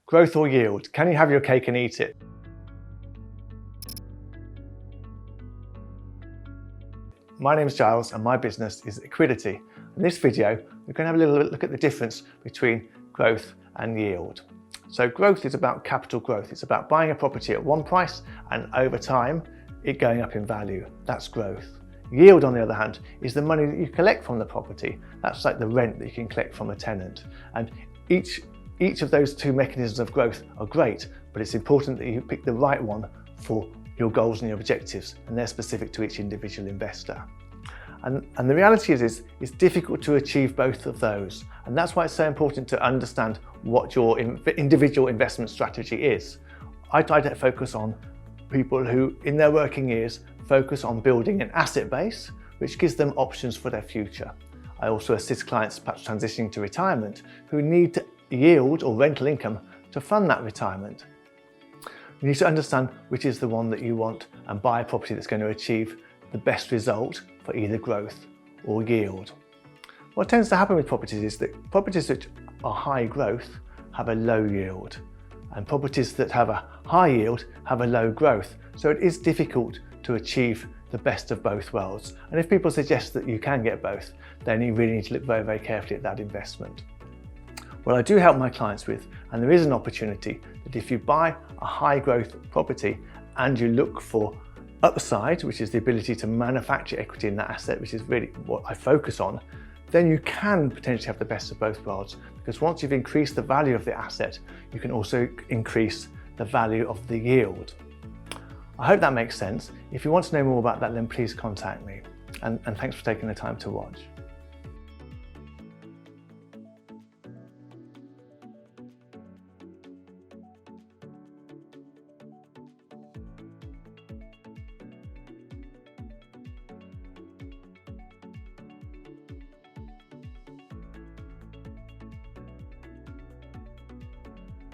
Growth or yield? Can you have your cake and eat it? My name is Giles and my business is Equidity. In this video, we're going to have a little look at the difference between growth and yield. So growth is about capital growth. It's about buying a property at one price and over time, it going up in value. That's growth. Yield, on the other hand, is the money that you collect from the property. That's like the rent that you can collect from a tenant. And each of those two mechanisms of growth are great, but it's important that you pick the right one for your goals and your objectives, and they're specific to each individual investor. And the reality is it's difficult to achieve both of those. And that's why it's so important to understand what your individual investment strategy is. I try to focus on people who, in their working years, focus on building an asset base, which gives them options for their future. I also assist clients perhaps transitioning to retirement who need to yield or rental income to fund that retirement. You need to understand which is the one that you want and buy a property that's going to achieve the best result for either growth or yield. What tends to happen with properties is that properties that are high growth have a low yield, and properties that have a high yield have a low growth. So it is difficult to achieve the best of both worlds. And if people suggest that you can get both, then you really need to look very, very carefully at that investment. What I do help my clients with, and there is an opportunity that if you buy a high growth property and you look for upside, which is the ability to manufacture equity in that asset, which is really what I focus on, then you can potentially have the best of both worlds, because once you've increased the value of the asset, you can also increase the value of the yield. I hope that makes sense. If you want to know more about that, then please contact me. And thanks for taking the time to watch.